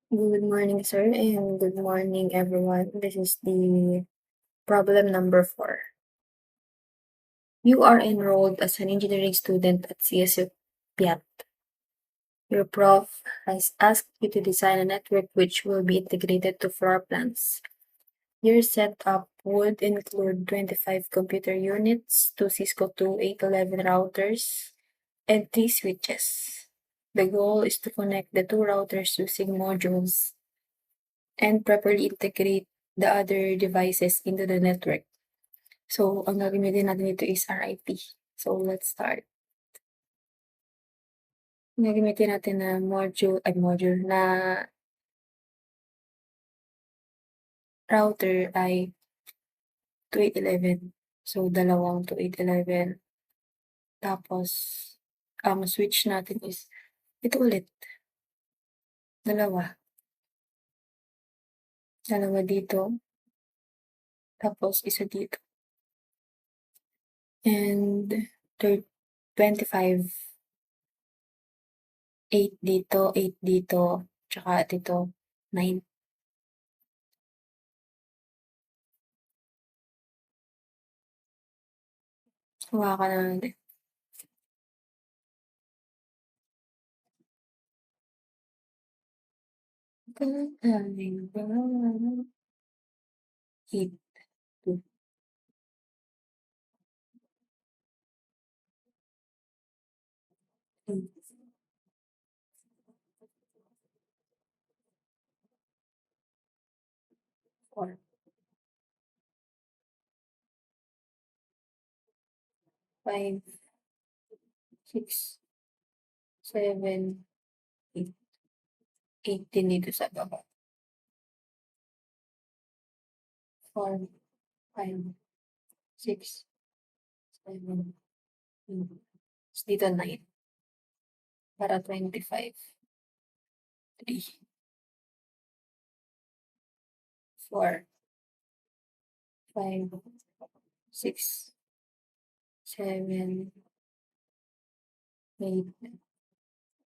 Good morning, sir, and good morning, everyone. This is the problem number 4. You are enrolled as an engineering student at CSU Piat. Your prof has asked you to design a network which will be integrated to floor plans. Your setup would include 25 computer units, 2 Cisco 2811 routers, and 3 switches. The goal is to connect the 2 routers using modules and properly integrate the other devices into the network. So, ang gagamitin natin dito is RIP. So, let's start. Ang gagamitin natin na module na router ay 2811. So, dalawang 2811. Tapos, ang switch natin is ito ulit. Dalawa. Dalawa dito. Tapos, isa dito. And 25. 8 dito, 8 dito, tsaka dito 9. Hawakan na natin. Eight, 2, 8, 4, 5, 6, 7, 8. 8 din dito sa baba. 4, 5, 6, 7, 8. Tapos dito 9. Para 25. 3, 4, 5, 6, 7, 8,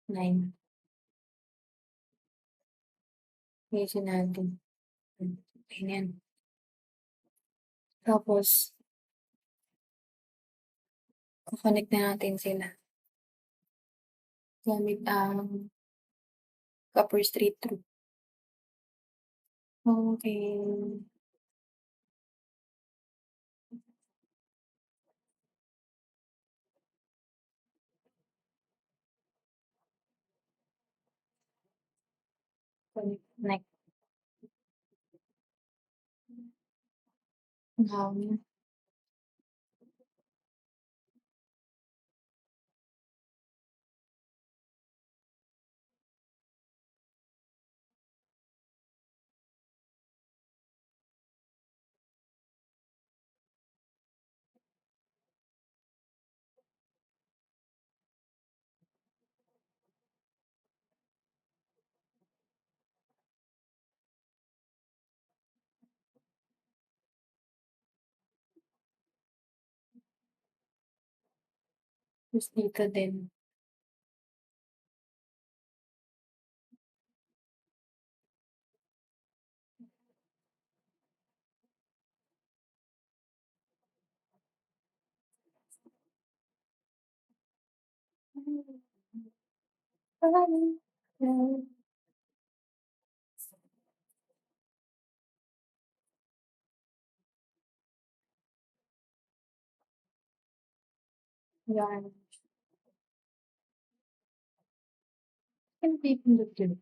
9. Ayusin natin. Okay na yan. Tapos, ko-connect na natin sila gamit ang copper straight through. Okay. Connect. Um, Tapos dito din. Yan. Ano pipindot yun?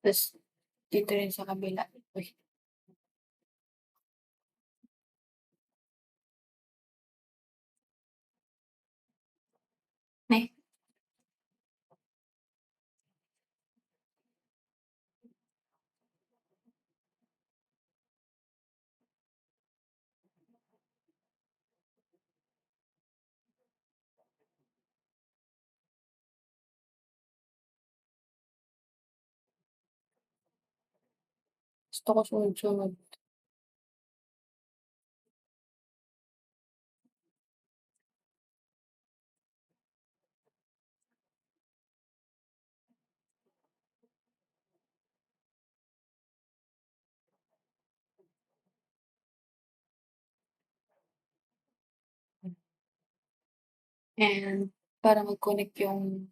Tapos dito rin sa kabila. Uy, may Gusto ko sunod-sunod. And para mag-connect yung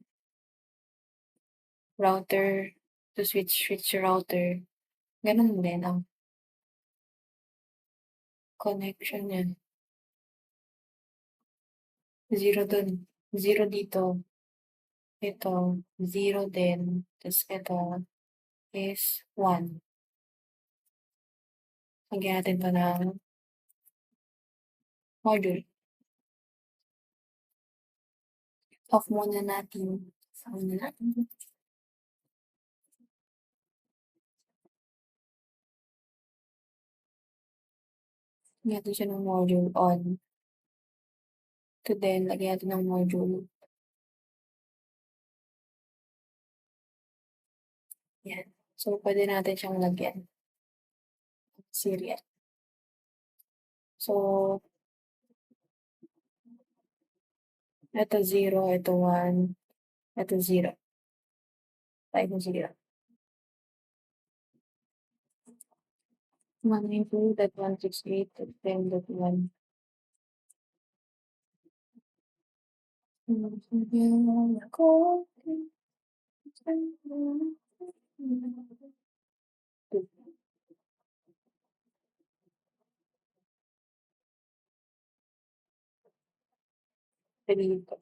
router to switch router, ganun din ang connection niya. 0 dun, 0 dito, ito, 0 din, tas ito is 1. Lagyan natin 'to ng module. Off muna natin. Off muna natin. Lagyan natin siya ng module on. Ito din, lagyan natin ng module. Yan. So, pwede natin siyang lagyan. Serial. So, ito 0, ito 1, ito 0. Type mo 0. 192.168.10.1. Ako. Dito.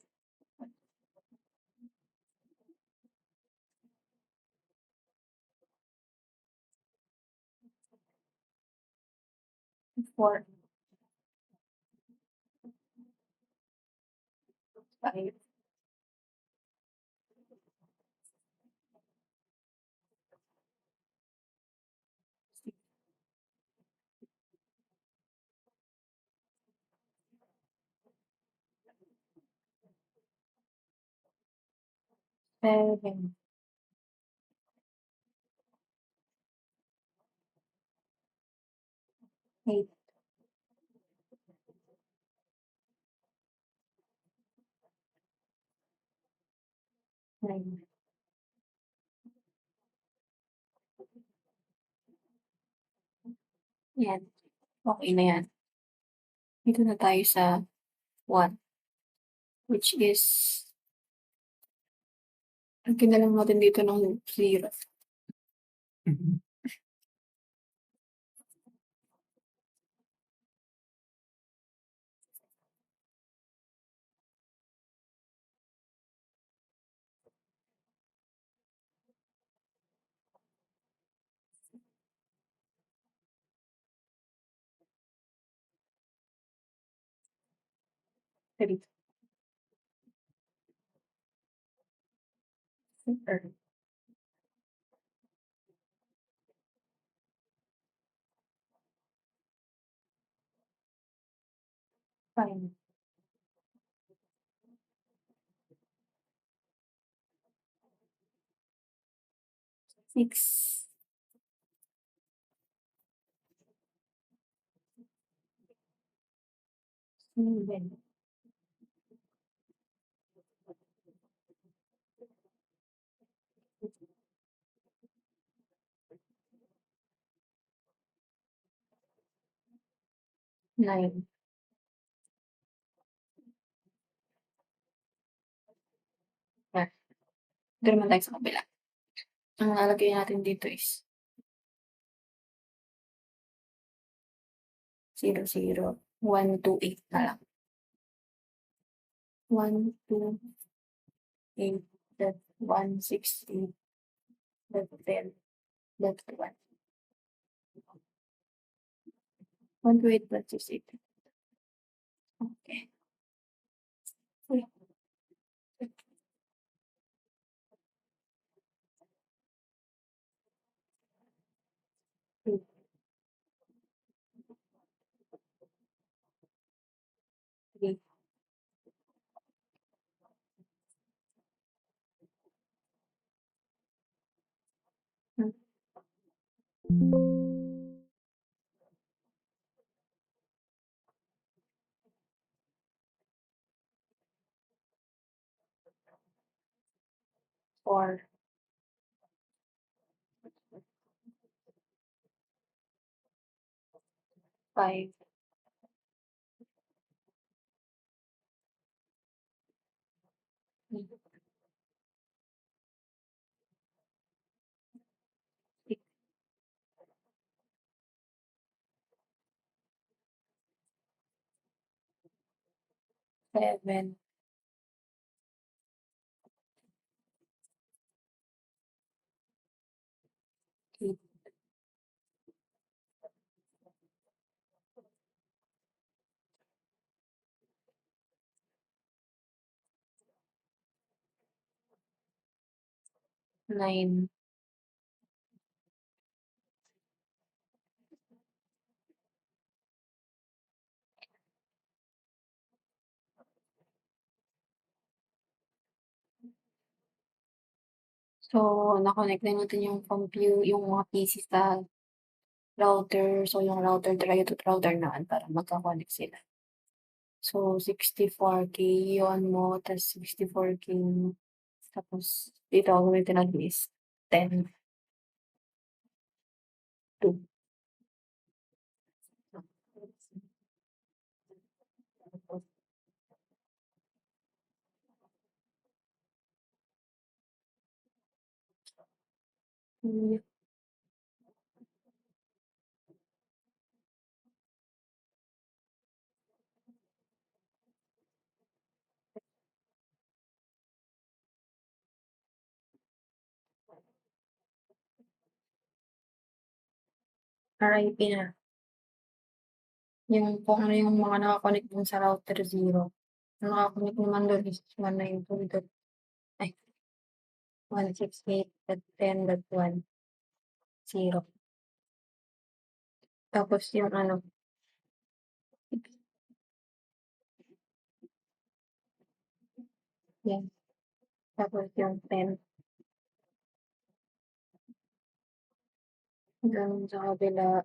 4, 5, 6, 7, 8, 9. Yan. Okay na yan. Dito na tayo sa 1, which is, lagyan na lang natin dito ng 0. Three. Or 5. 6. 7. 9. Yan. Dito naman tayo sa kabila. Ang lalagay natin dito is 0, 0, 1, 2, 8 na lang. 1, 2, 8, dot 1, 6, 8, dot 10, dot 1. 1 to 8, dot 6, 8. Okay. Uy. 2, 3. Hmm. 4, 5, 6, 7, 8, 9. So, na-connect na natin yung mga PC sa router. So, yung router talaga to router naman para magka-connect sila. So, 64K yun mo, tas 64K, tapos dito ako gamitin at least 10, 2. Hmm, RIP na. Yung kung ano yung mga naka-connect dun sa router 0. Ang naka-connect naman dun is 192 dot ay 168.10.10. Tapos yung ano, yan. Tapos yung 10 hanggang sa kabila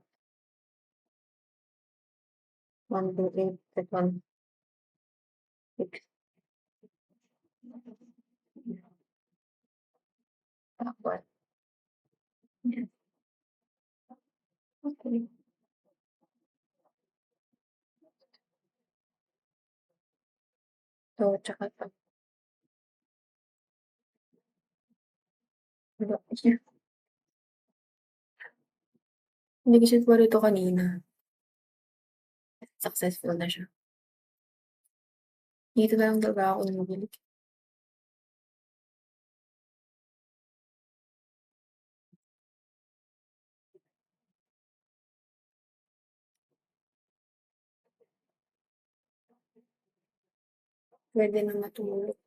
128.16. Tapos yan, okey. So, tsaka 'to, wala hindi kasi po nito kanina, successful na siya. Dito na lang talaga ako bumili. Puwede na matulog,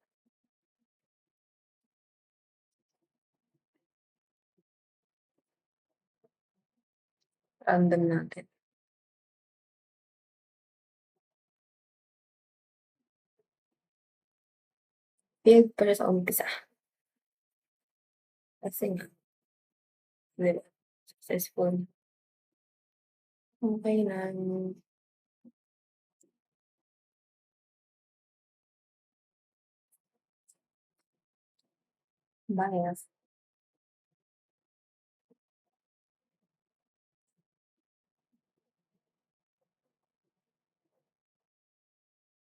random natin. Failed pala sa umpisa kasi nga 'di ba, successful. Okey lang, bias.